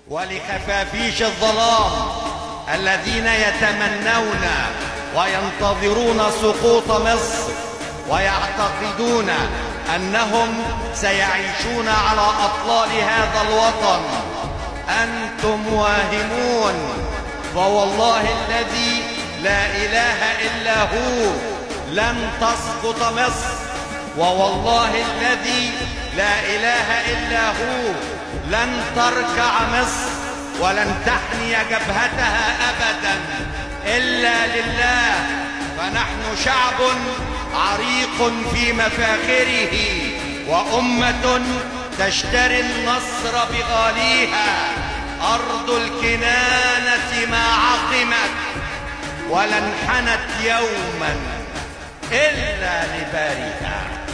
ولخفافيش الظلام الذين يتمنون وينتظرون سقوط مصر ويعتقدون أنهم سيعيشون على أطلال هذا الوطن، أنتم واهمون. فوالله الذي لا إله إلا هو لن تسقط مصر، ووالله الذي لا إله إلا هو لن تركع مصر ولن تحني جبهتها أبدا إلا لله. فنحن شعب عريق في مفاخره وأمة تشتري النصر بغاليها. أرض الكنانة ما عقمت ولا انحنت يوما إلا لبارئها.